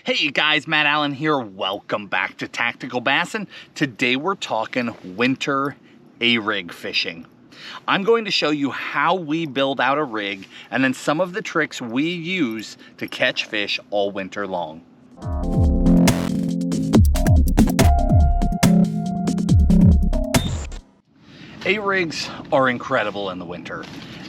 Hey guys, Matt Allen here. Welcome back to Tactical Bassin. Today we're talking winter A-rig fishing. I'm going to show you how we build out a rig and then some of the tricks we use to catch fish all winter long. A-rigs are incredible in the winter.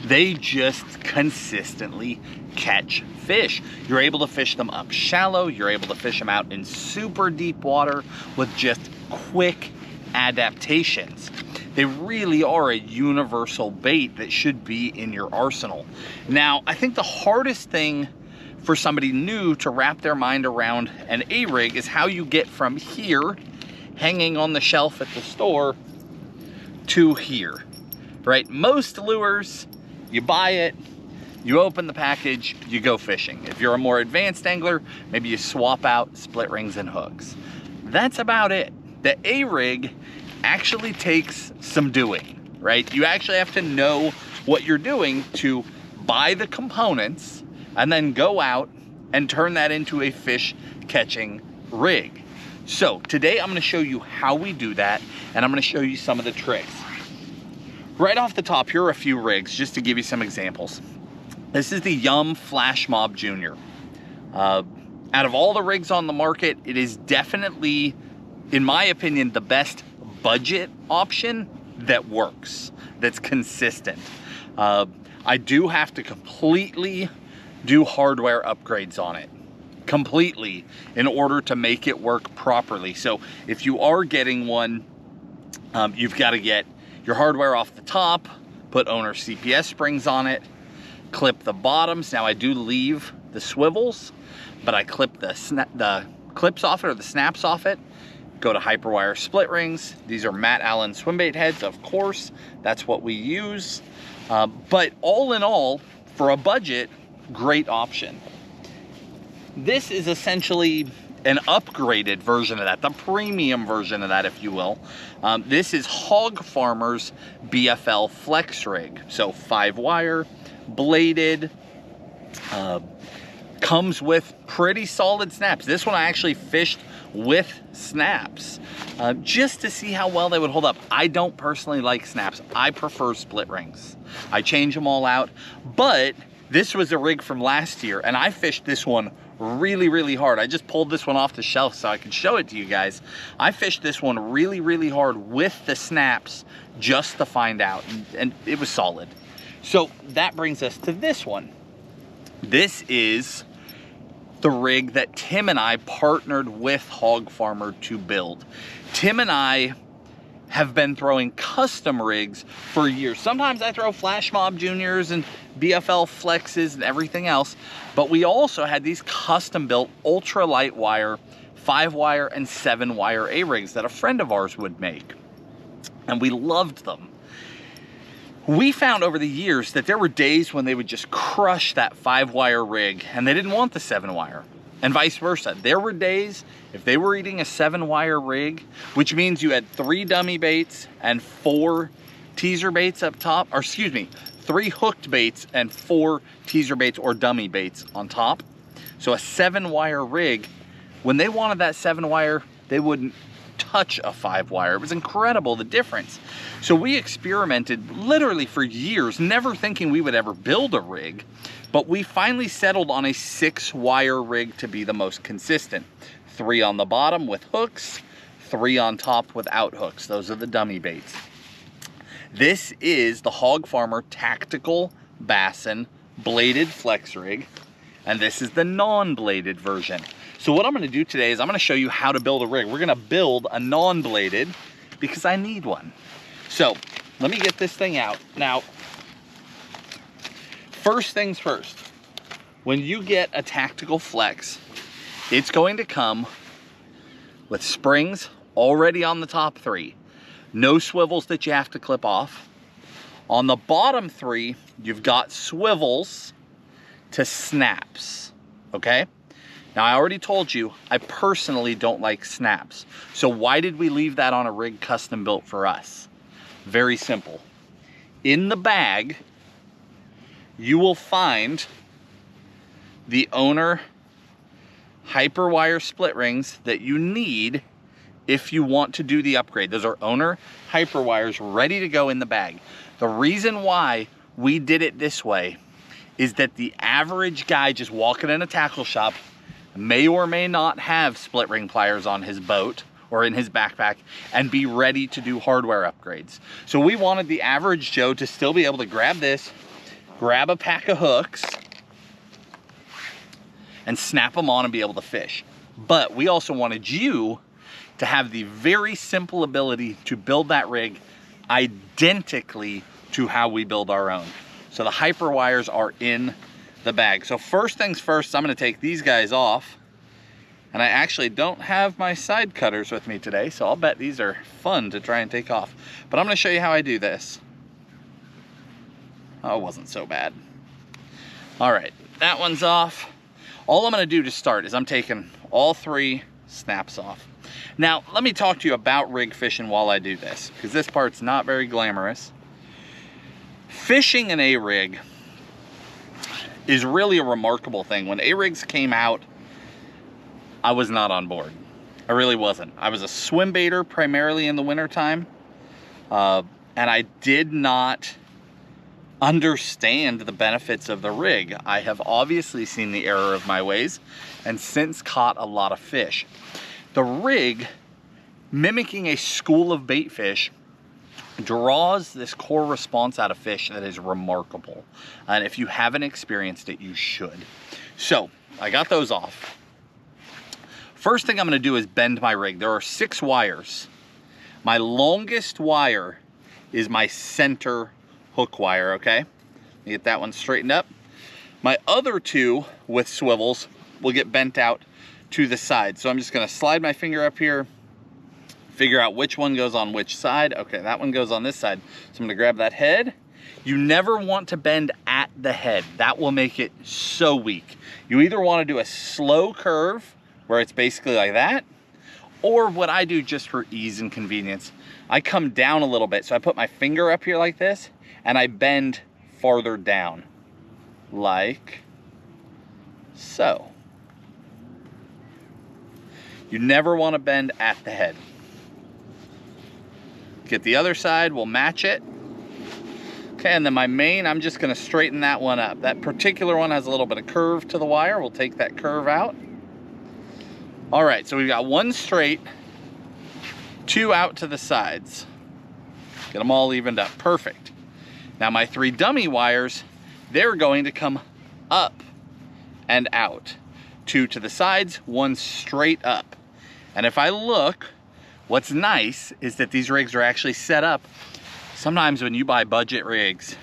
They just consistently catch fish. You're able to fish them up shallow. You're able to fish them out in super deep water with just quick adaptations. They really are a universal bait that should be in your arsenal. Now, I think the hardest thing for somebody new to wrap their mind around an A-rig is how you get from here, hanging on the shelf at the store, to here, right? Most lures, you buy it, you open the package, you go fishing. If you're a more advanced angler, maybe you swap out split rings and hooks. That's about it. The A-rig actually takes some doing, right? You actually have to know what you're doing to buy the components and then go out and turn that into a fish catching rig. So today I'm going to show you how we do that, and I'm going to show you some of the tricks. Right off the top, here are a few rigs just to give you some examples. This is the Yum Flash Mob Junior. Out of all the rigs on the market, it is definitely, in my opinion, the best budget option that works, that's consistent. I do have to completely do hardware upgrades on it. Completely, in order to make it work properly. So if you are getting one, you've got to get your hardware off the top, put owner CPS springs on it, clip the bottoms. Now I do leave the swivels, but I clip the clips off it, or the snaps off it. Go to Hyperwire split rings. These are Matt Allen swim bait heads, of course. That's what we use. But all in all, for a budget, great option. This is essentially an upgraded version of that, the premium version of that, if you will. This is Hog Farmer's BFL Flex Rig. So 5-wire, bladed, comes with pretty solid snaps. This one I actually fished with snaps, just to see how well they would hold up. I don't personally like snaps. I prefer split rings. I change them all out, but this was a rig from last year, and I fished this one really hard. I just pulled this one off the shelf so I could show it to you guys. I fished this one really hard with the snaps just to find out, and it was solid. So that brings us to this one. This is the rig that Tim and I partnered with Hog Farmer to build. Tim and I have been throwing custom rigs for years. Sometimes I throw Flash Mob Juniors and BFL Flexes and everything else, but we also had these custom built ultra light wire, 5-wire and 7-wire A-rigs that a friend of ours would make, and we loved them. We found over the years that there were days when they would just crush that 5-wire rig and they didn't want the 7-wire. And vice versa. There were days, if they were eating a 7-wire rig, which means you had 3 dummy baits and 4 teaser baits up top, or excuse me, 3 hooked baits and 4 teaser baits or dummy baits on top. So a 7-wire rig, when they wanted that 7-wire, they wouldn't touch a 5-wire. It was incredible, the difference. So we experimented literally for years, never thinking we would ever build a rig, but we finally settled on a 6-wire rig to be the most consistent. 3 on the bottom with hooks, 3 on top without hooks. Those are the dummy baits. This is the Hog Farmer TacticalBassin bladed flex rig, and this is the non-bladed version. So what I'm going to do today is I'm going to show you how to build a rig. We're going to build a non-bladed because I need one. So let me get this thing out. Now, first things first, when you get a tactical flex, it's going to come with springs already on the top 3. No swivels that you have to clip off. On the bottom 3, you've got swivels to snaps, okay? Now, I already told you, I personally don't like snaps. So why did we leave that on a rig custom built for us? Very simple. In the bag, you will find the owner Hyperwire split rings that you need if you want to do the upgrade. Those are owner hyperwires ready to go in the bag. The reason why we did it this way is that the average guy just walking in a tackle shop may or may not have split ring pliers on his boat or in his backpack and be ready to do hardware upgrades. So we wanted the average Joe to still be able to grab this, grab a pack of hooks, and snap them on and be able to fish. But we also wanted you to have the very simple ability to build that rig identically to how we build our own. So the hyper wires are in the bag. So first things first, I'm gonna take these guys off. And I actually don't have my side cutters with me today, so I'll bet these are fun to try and take off. But I'm gonna show you how I do this. Oh, it wasn't so bad. All right, that one's off. All I'm gonna do to start is I'm taking all 3 snaps off. Now, let me talk to you about rig fishing while I do this, because this part's not very glamorous. Fishing an A-rig is really a remarkable thing. When A-rigs came out, I was not on board. I really wasn't. I was a swim baiter primarily in the wintertime, and I did not understand the benefits of the rig. I have obviously seen the error of my ways and since caught a lot of fish. The rig, mimicking a school of bait fish, draws this core response out of fish that is remarkable. And if you haven't experienced it, you should. So I got those off. First thing I'm gonna do is bend my rig. There are 6 wires. My longest wire is my center hook wire, okay? Let me get that one straightened up. My other 2 with swivels will get bent out to the side. So I'm just gonna slide my finger up here, figure out which one goes on which side. Okay, that one goes on this side. So I'm gonna grab that head. You never want to bend at the head. That will make it so weak. You either wanna do a slow curve where it's basically like that, or what I do just for ease and convenience, I come down a little bit. So I put my finger up here like this, and I bend farther down, like so. You never want to bend at the head. Get the other side, we'll match it. Okay, and then my main, I'm just gonna straighten that one up. That particular one has a little bit of curve to the wire. We'll take that curve out. All right, so we've got 1 straight, 2 out to the sides. Get them all evened up, perfect. Now my 3 dummy wires, they're going to come up and out. 2 to the sides, 1 straight up. And if I look, what's nice is that these rigs are actually set up. Sometimes when you buy budget rigs,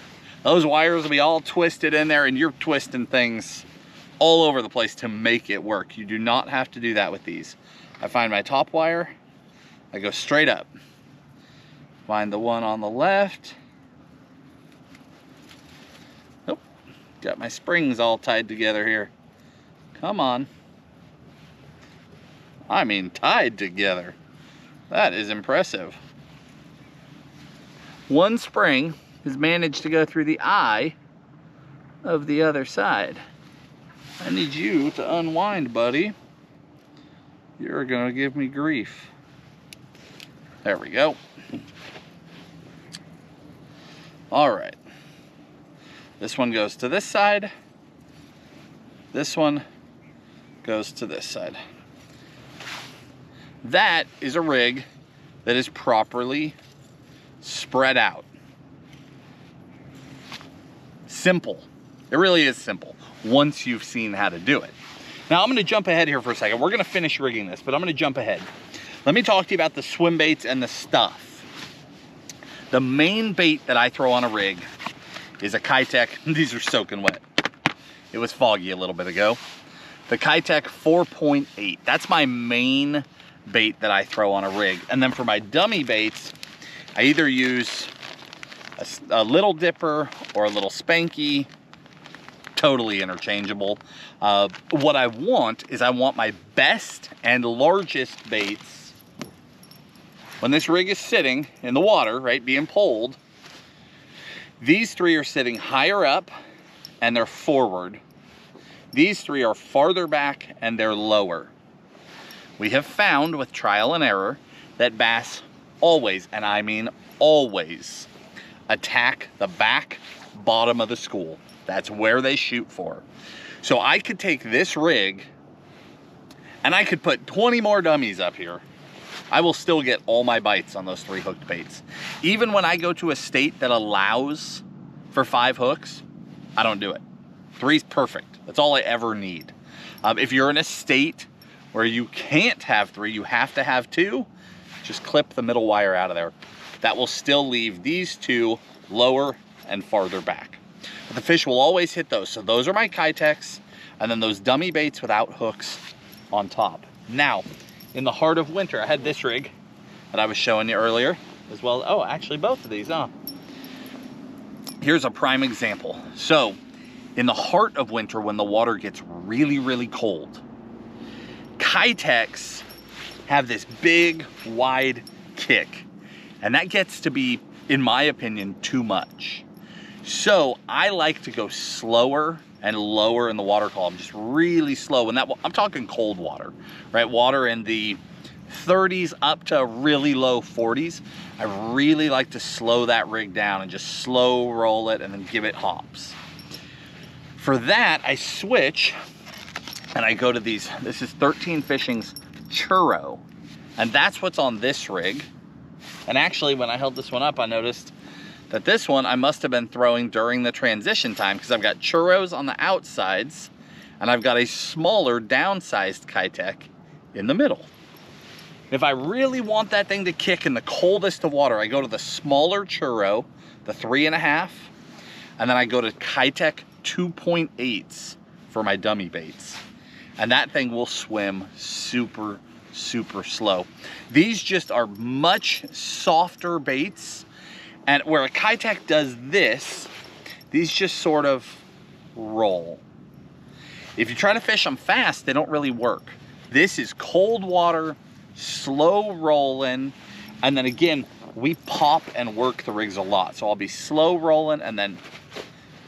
those wires will be all twisted in there and you're twisting things all over the place to make it work. You do not have to do that with these. I find my top wire, I go straight up. Find the one on the left. Nope, got my springs all tied together here. Come on. I mean tied together. That is impressive. 1 spring has managed to go through the eye of the other side. I need you to unwind, buddy. You're gonna give me grief. There we go. All right. This one goes to this side. This one goes to this side. That is a rig that is properly spread out. Simple. It really is simple once you've seen how to do it. Now I'm gonna jump ahead here for a second. We're gonna finish rigging this, but I'm gonna jump ahead. Let me talk to you about the swim baits and the stuff. The main bait that I throw on a rig is a Kitech. These are soaking wet. It was foggy a little bit ago. The Kitech 4.8. That's my main bait that I throw on a rig. And then for my dummy baits, I either use a little dipper or a little spanky. Totally interchangeable. What I want is I want my best and largest baits. When this rig is sitting in the water, right, being pulled, these 3 are sitting higher up and they're forward. These three are farther back and they're lower. We have found with trial and error that bass always, and I mean always, attack the back bottom of the school. That's where they shoot for. So I could take this rig and I could put 20 more dummies up here. I will still get all my bites on those 3 hooked baits. Even when I go to a state that allows for 5 hooks, I don't do it. 3's perfect. That's all I ever need. If you're in a state where you can't have 3, you have to have 2, just clip the middle wire out of there. That will still leave these 2 lower and farther back. But the fish will always hit those. So those are my Kitex, and then those dummy baits without hooks on top. Now, in the heart of winter, I had this rig that I was showing you earlier, as well. Oh, actually both of these, huh? Here's a prime example. So, in the heart of winter, when the water gets really, really cold, Kitex have this big, wide kick. And that gets to be, in my opinion, too much. So I like to go slower and lower in the water column, just really slow. And that, I'm talking cold water, right? Water in the 30s up to really low 40s. I really like to slow that rig down and just slow roll it and then give it hops. For that, I switch and I go to these. This is 13 Fishing's Churro. And that's what's on this rig. And actually, when I held this one up, I noticed that this one I must have been throwing during the transition time, because I've got churros on the outsides and I've got a smaller downsized Kitec in the middle. If I really want that thing to kick in the coldest of water, I go to the smaller churro, the 3.5, and then I go to Kitec 2.8s for my dummy baits. And that thing will swim super, super slow. These just are much softer baits. And where a Kitec does this, these just sort of roll. If you try to fish them fast, they don't really work. This is cold water, slow rolling, and then again, we pop and work the rigs a lot. So I'll be slow rolling and then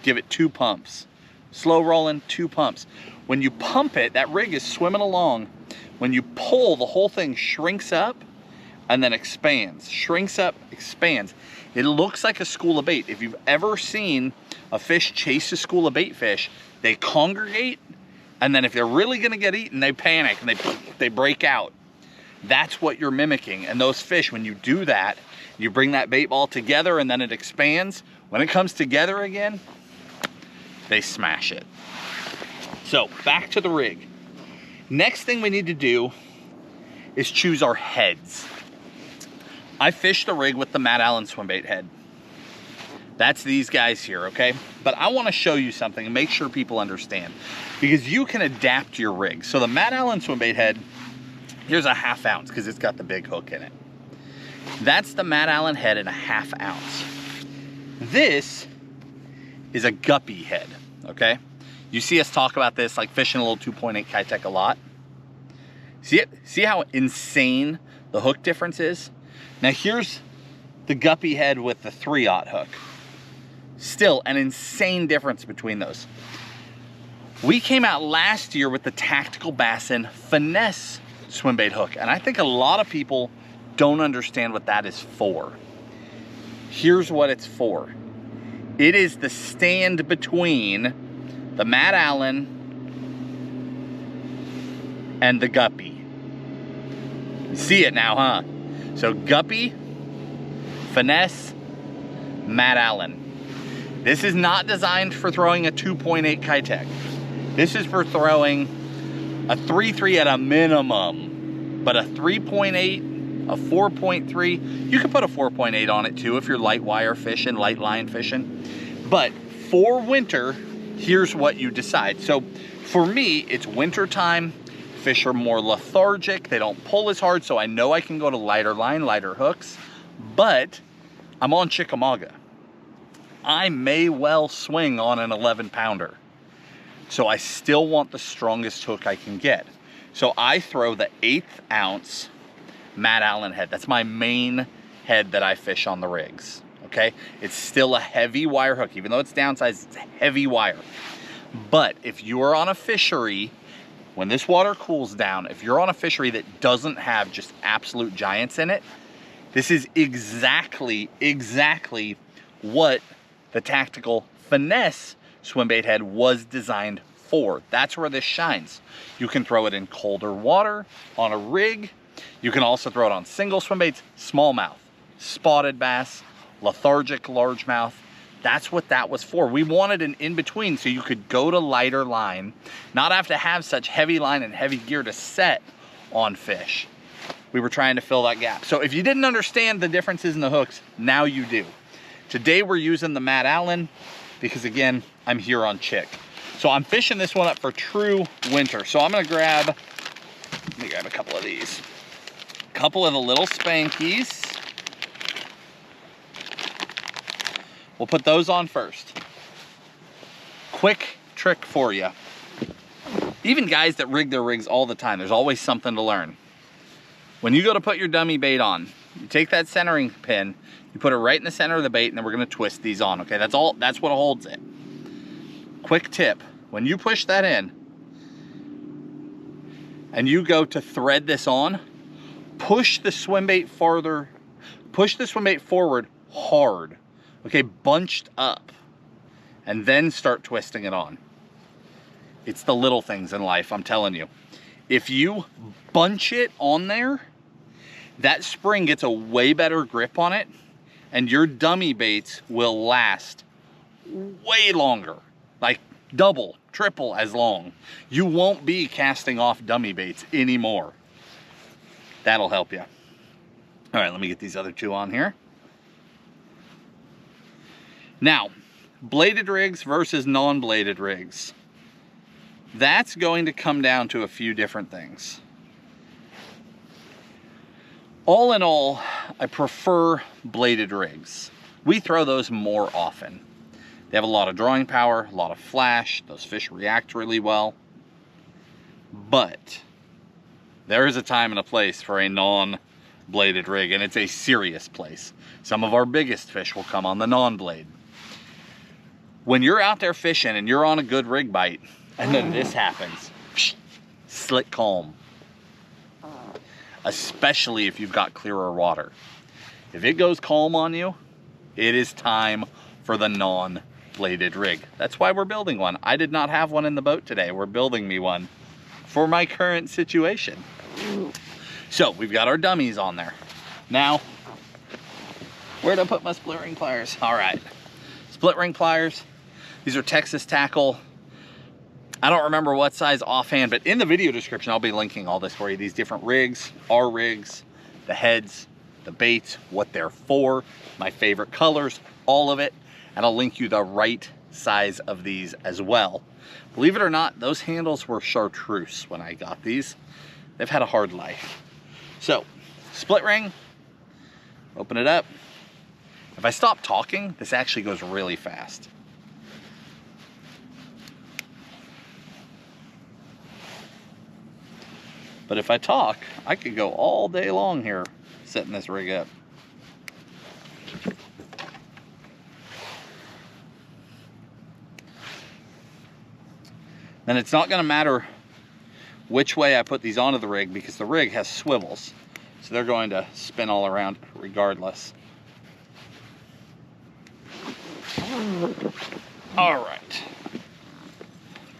give it 2 pumps. Slow rolling, 2 pumps. When you pump it, that rig is swimming along. When you pull, the whole thing shrinks up and then expands. Shrinks up, expands. It looks like a school of bait. If you've ever seen a fish chase a school of bait fish, they congregate, and then if they're really gonna get eaten, they panic and they break out. That's what you're mimicking. And those fish, when you do that, you bring that bait ball together and then it expands. When it comes together again, they smash it. So back to the rig. Next thing we need to do is choose our heads. I fished the rig with the Matt Allen swim bait head. That's these guys here, okay? But I want to show you something and make sure people understand, because you can adapt your rig. So the Matt Allen swim bait head, here's a 1/2 ounce because it's got the big hook in it. That's the Matt Allen head in a 1/2 ounce. This is a guppy head, okay? You see us talk about this, like fishing a little 2.8 Kitec a lot. See it? See how insane the hook difference is? Now here's the guppy head with the 3/0 hook. Still an insane difference between those. We came out last year with the TacticalBassin finesse swim bait hook, and I think a lot of people don't understand what that is for. Here's what it's for. It is the stand between the Matt Allen and the guppy. You see it now, huh? So guppy, finesse, Matt Allen. This is not designed for throwing a 2.8 Kitec. This is for throwing a 3.3 at a minimum, but a 3.8, a 4.3, you can put a 4.8 on it too if you're light wire fishing, light line fishing. But for winter, here's what you decide. So for me, it's winter time. Fish are more lethargic. They don't pull as hard, so I know I can go to lighter line, lighter hooks, but I'm on Chickamauga. I may well swing on an 11-pounder. So I still want the strongest hook I can get. So I throw the 1/8 ounce Matt Allen head. That's my main head that I fish on the rigs, okay? It's still a heavy wire hook. Even though it's downsized, it's a heavy wire. But if you are on a fishery, when this water cools down, if you're on a fishery that doesn't have just absolute giants in it, this is exactly what the Tactical Finesse swim bait head was designed for. That's where this shines. You can throw it in colder water, on a rig. You can also throw it on single swim baits, smallmouth, spotted bass, lethargic largemouth. That's what that was for. We wanted an in-between so you could go to lighter line, not have to have such heavy line and heavy gear to set on fish. We were trying to fill that gap. So if you didn't understand the differences in the hooks, now you do. Today we're using the Matt Allen because, again, I'm here on chick. So I'm fishing this one up for true winter. So I'm gonna grab, let me grab a couple of these. A couple of the little Spankies. We'll put those on first. Quick trick for you. Even guys that rig their rigs all the time, there's always something to learn. When you go to put your dummy bait on, you take that centering pin, you put it right in the center of the bait, and then we're gonna twist these on, okay? That's what holds it. Quick tip, when you push that in, and you go to thread this on, push the swim bait farther, push the swim bait forward hard. Okay, bunched up, and then start twisting it on. It's the little things in life, I'm telling you. If you bunch it on there, that spring gets a way better grip on it, and your dummy baits will last way longer, like double, triple as long. You won't be casting off dummy baits anymore. That'll help you. All right, let me get these other two on here. Now, bladed rigs versus non-bladed rigs. That's going to come down to a few different things. All in all, I prefer bladed rigs. We throw those more often. They have a lot of drawing power, a lot of flash, those fish react really well. But there is a time and a place for a non-bladed rig, and it's a serious place. Some of our biggest fish will come on the non-blade. When you're out there fishing and you're on a good rig bite, and then this happens, slick calm. Especially if you've got clearer water. If it goes calm on you, it is time for the non-bladed rig. That's why we're building one. I did not have one in the boat today. We're building me one for my current situation. So we've got our dummies on there. Now, where'd I put my split ring pliers? All right, split ring pliers. These are Texas Tackle. I don't remember what size offhand, but in the video description, I'll be linking all this for you. These different rigs, our rigs, the heads, the baits, what they're for, my favorite colors, all of it. And I'll link you the right size of these as well. Believe it or not, those handles were chartreuse when I got these. They've had a hard life. So, split ring, open it up. If I stop talking, this actually goes really fast. But if I talk, I could go all day long here setting this rig up. Then it's not gonna matter which way I put these onto the rig because the rig has swivels. So they're going to spin all around regardless. All right.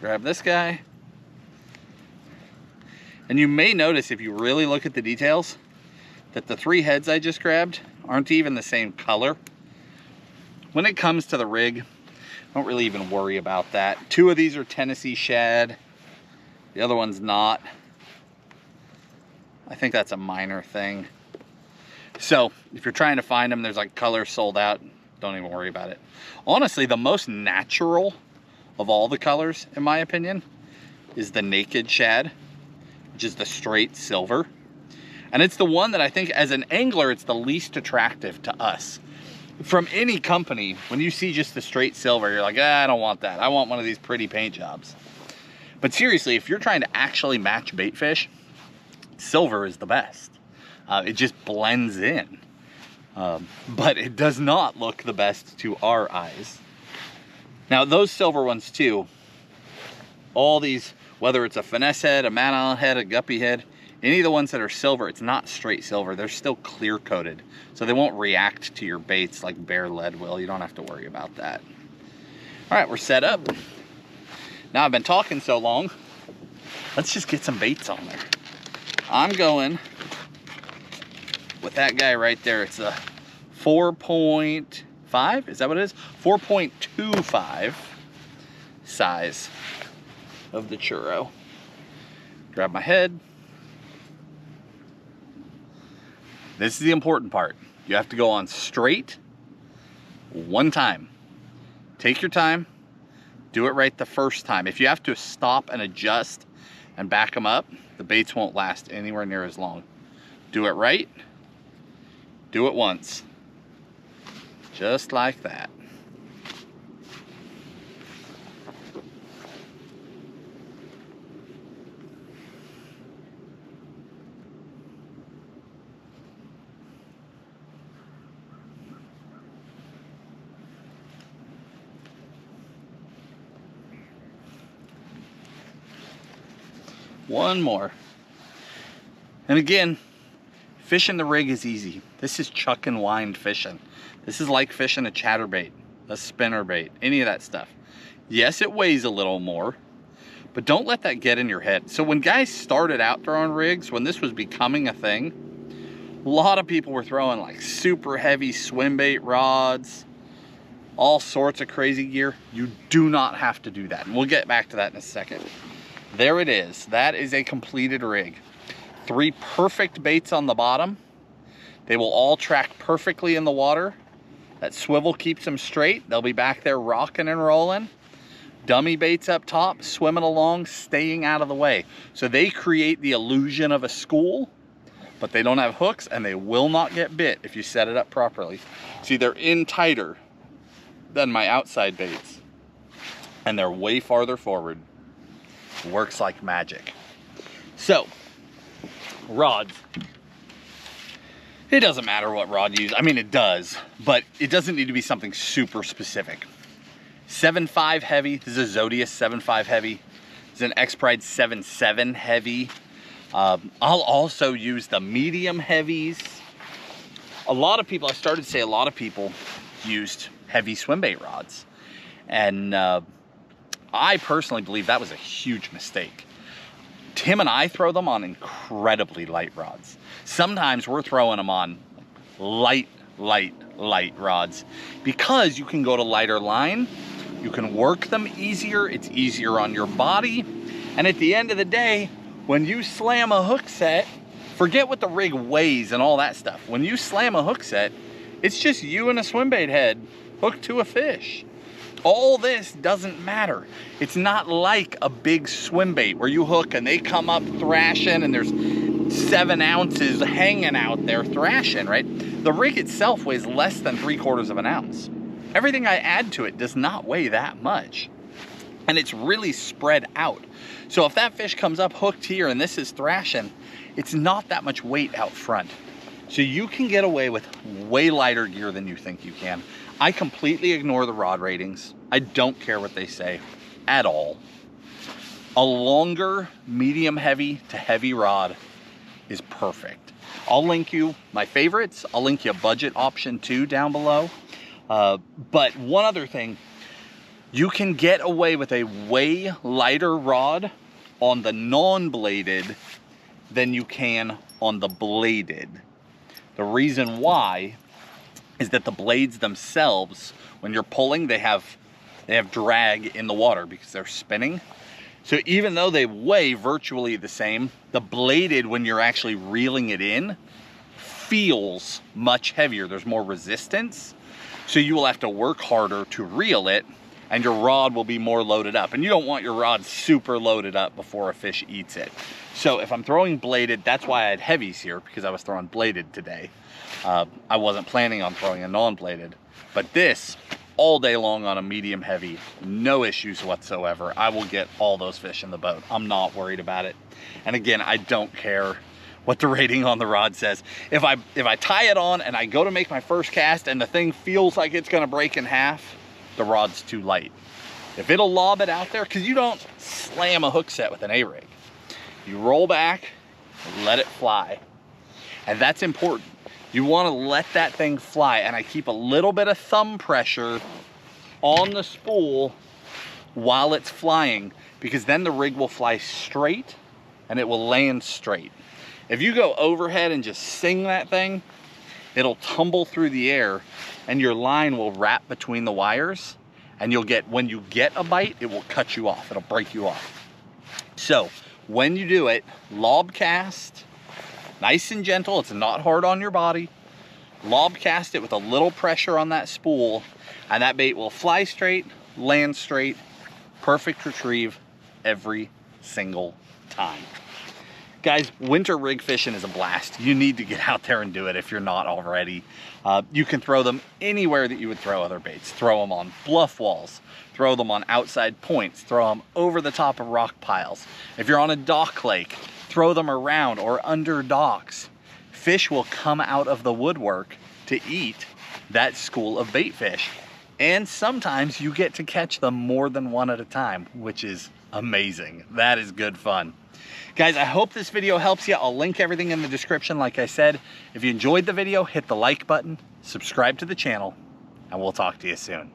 Grab this guy. And you may notice if you really look at the details that the three heads I just grabbed aren't even the same color. When it comes to the rig, I don't really even worry about that. Two of these are Tennessee shad. The other one's not. I think that's a minor thing. So if you're trying to find them, there's like colors sold out. Don't even worry about it. Honestly, the most natural of all the colors, in my opinion, is the naked shad, which is the straight silver. And it's the one that I think as an angler, it's the least attractive to us. From any company, when you see just the straight silver, you're like, I don't want that. I want one of these pretty paint jobs. But seriously, if you're trying to actually match bait fish, silver is the best. It just blends in. But it does not look the best to our eyes. Now those silver ones too, All these, whether it's a finesse head, a Manon head, a guppy head, any of the ones that are silver, it's not straight silver. They're still clear coated. So they won't react to your baits like bare lead will. You don't have to worry about that. All right, we're set up. Now I've been talking so long, let's just get some baits on there. I'm going with that guy right there. It's a 4.5, is that what it is? 4.25 size of the churro. Grab my head. This is the important part. You have to go on straight one time. Take your time. Do it right the first time. If you have to stop and adjust and back them up, the baits won't last anywhere near as long. Do it right. Do it once. Just like that. One more. And again, fishing the rig is easy. This is chuck and wind fishing. This is like fishing a chatterbait, a spinnerbait, any of that stuff. Yes, it weighs a little more, but don't let that get in your head. So when guys started out throwing rigs, when this was becoming a thing, a lot of people were throwing like super heavy swim bait rods, all sorts of crazy gear. You do not have to do that. And we'll get back to that in a second. There it is. That is a completed rig. 3 perfect baits on the bottom. They will all track perfectly in the water. That swivel keeps them straight. They'll be back there rocking and rolling. Dummy baits up top, swimming along, staying out of the way. So they create the illusion of a school, but they don't have hooks and they will not get bit if you set it up properly. See, they're in tighter than my outside baits, and they're way farther forward. Works like magic. So, rods. It doesn't matter what rod you use. I mean, it does, but it doesn't need to be something super specific. 7.5 heavy. This is a Zodius 7.5 heavy. This is an X-Pride 7.7 heavy. I'll also use the medium heavies. A lot of people, I started to say a lot of people used heavy swim bait rods. And I personally believe that was a huge mistake. Tim and I throw them on incredibly light rods. Sometimes we're throwing them on light rods because you can go to lighter line, you can work them easier, it's easier on your body, and at the end of the day, when you slam a hook set, forget what the rig weighs and all that stuff. When you slam a hook set, it's just you and a swim bait head hooked to a fish. All this doesn't matter. It's not like a big swim bait where you hook and they come up thrashing and there's 7 ounces hanging out there thrashing, right? The rig itself weighs less than 3/4 of an ounce. Everything I add to it does not weigh that much. And it's really spread out. So if that fish comes up hooked here and this is thrashing, it's not that much weight out front. So you can get away with way lighter gear than you think you can. I completely ignore the rod ratings. I don't care what they say at all. A longer medium heavy to heavy rod is perfect. I'll link you my favorites. I'll link you a budget option too down below. But one other thing, you can get away with a way lighter rod on the non-bladed than you can on the bladed. The reason why is that the blades themselves, when you're pulling, they have drag in the water because they're spinning. So even though they weigh virtually the same, the bladed, when you're actually reeling it in, feels much heavier. There's more resistance. So you will have to work harder to reel it, and your rod will be more loaded up. And you don't want your rod super loaded up before a fish eats it. So if I'm throwing bladed, that's why I had heavies here, because I was throwing bladed today. I wasn't planning on throwing a non-bladed, but this all day long on a medium heavy, no issues whatsoever. I will get all those fish in the boat. I'm not worried about it. And again, I don't care what the rating on the rod says. If I tie it on and I go to make my first cast and the thing feels like it's gonna break in half, the rod's too light. If it'll lob it out there, because you don't slam a hook set with an A-rig. You roll back, let it fly. And that's important. You want to let that thing fly, and I keep a little bit of thumb pressure on the spool while it's flying, because then the rig will fly straight and it will land straight. If you go overhead and just sing that thing, it'll tumble through the air and your line will wrap between the wires, and you'll get, when you get a bite, it will cut you off, it'll break you off. So when you do it, lob cast, nice and gentle, it's not hard on your body. Lob cast it with a little pressure on that spool, and that bait will fly straight, land straight, perfect retrieve every single time. Guys, winter rig fishing is a blast. You need to get out there and do it if you're not already. You can throw them anywhere that you would throw other baits. Throw them on bluff walls, throw them on outside points, throw them over the top of rock piles. If you're on a dock lake, throw them around or under docks. Fish will come out of the woodwork to eat that school of bait fish. And sometimes you get to catch them more than one at a time, which is amazing. That is good fun. Guys, I hope this video helps you. I'll link everything in the description, like I said. If you enjoyed the video, hit the like button, subscribe to the channel, and we'll talk to you soon.